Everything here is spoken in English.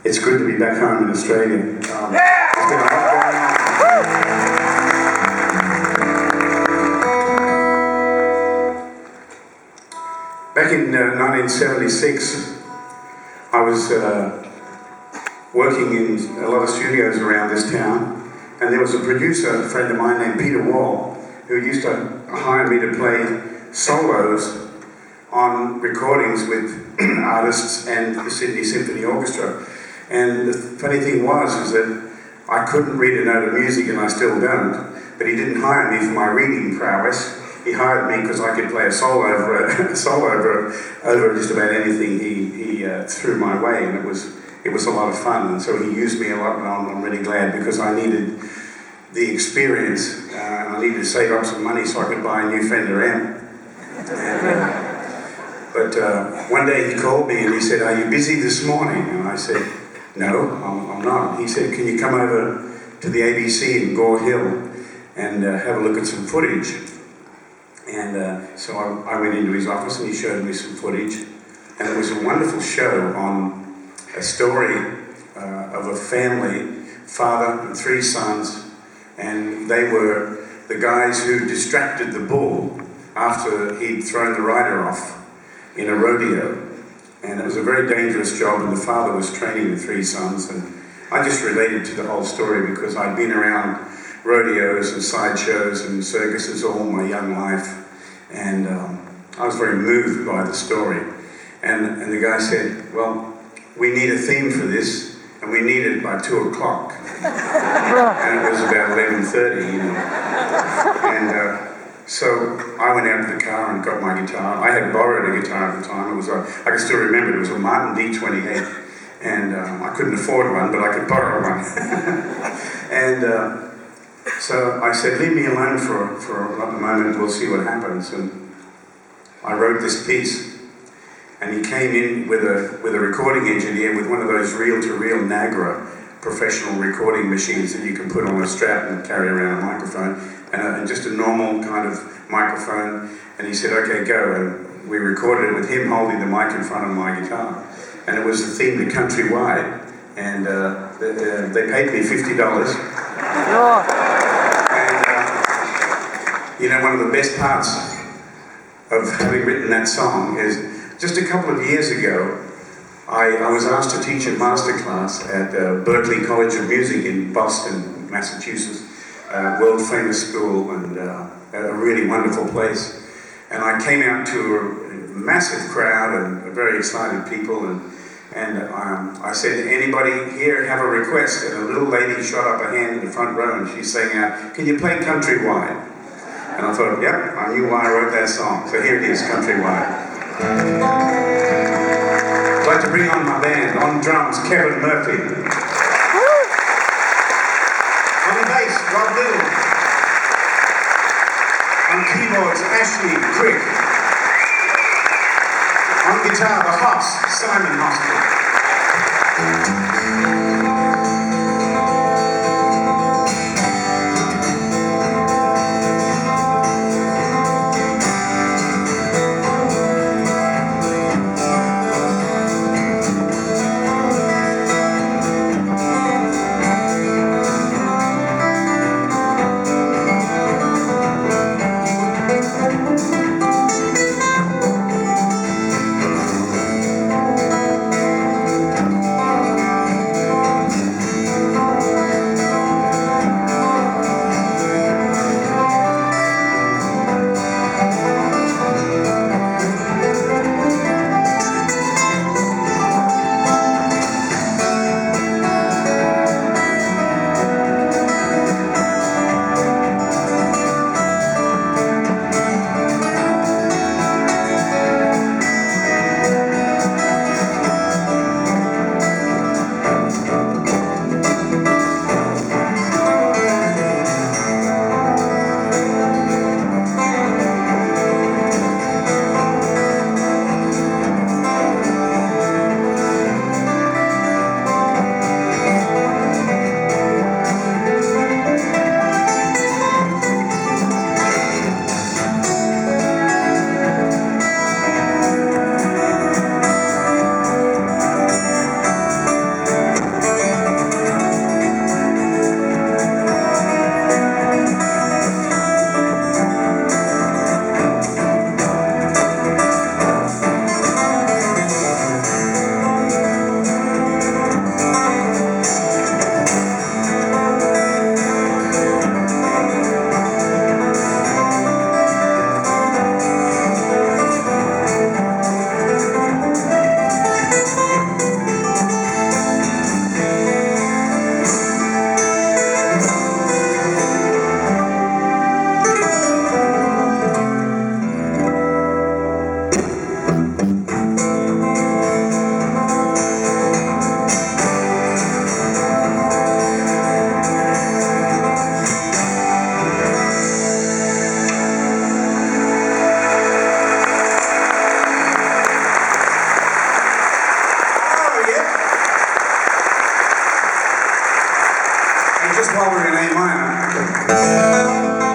It's good to be back home in Australia. There's been a lot going on. Back in 1976, I was working in a lot of studios around this town, and there was a producer, a friend of mine named Peter Wall, who used to hire me to play solos on recordings with artists and the Sydney Symphony Orchestra. And the funny thing was that I couldn't read a note of music, and I still don't, but he didn't hire me for my reading prowess. He hired me because I could play a solo over just about anything he threw my way, and it was a lot of fun. And so he used me a lot, and I'm really glad, because I needed the experience, and I needed to save up some money so I could buy a new Fender M. But one day he called me and he said, "Are you busy this morning?" And I said, "No, I'm not." He said, "Can you come over to the ABC in Gore Hill and have a look at some footage?" And so I went into his office and he showed me some footage. And it was a wonderful show on a story of a family, father and 3 sons, and they were the guys who distracted the bull after he'd thrown the rider off in a rodeo. And it was a very dangerous job, and the father was training the 3 sons, and I just related to the whole story because I'd been around rodeos and sideshows and circuses all my young life, and I was very moved by the story. And the guy said, "Well, we need a theme for this, and we need it by 2 o'clock." And it was about 11:30, you know. And so I went out to the car and got my guitar. I had borrowed a guitar at the time. It was I can still remember it. It was a Martin D28, and I couldn't afford one, but I could borrow one. And so I said, "Leave me alone for a moment. We'll see what happens." And I wrote this piece. And he came in with a recording engineer with one of those reel-to-reel Nagra professional recording machines that you can put on a strap and carry around a microphone, and just a normal kind of microphone. And he said, "Okay, go." And we recorded it with him holding the mic in front of my guitar. And it was the theme to Countrywide. And they paid me $50. And you know, one of the best parts of having written that song is, just a couple of years ago, I was asked to teach a masterclass at Berklee College of Music in Boston, Massachusetts, a world-famous school and a really wonderful place. And I came out to a massive crowd and very excited people, and I said, "Anybody here have a request?" And a little lady shot up a hand in the front row, and she sang out, "Can you play Countrywide?" And I thought, yep, I knew why I wrote that song. So here it is, Countrywide. I'd like to bring on my band. On drums, Kevin Murphy. On the bass, Rob Little. On keyboards, Ashley Crick. On guitar, the Hoss, Simon Hospital. just while we're in A minor.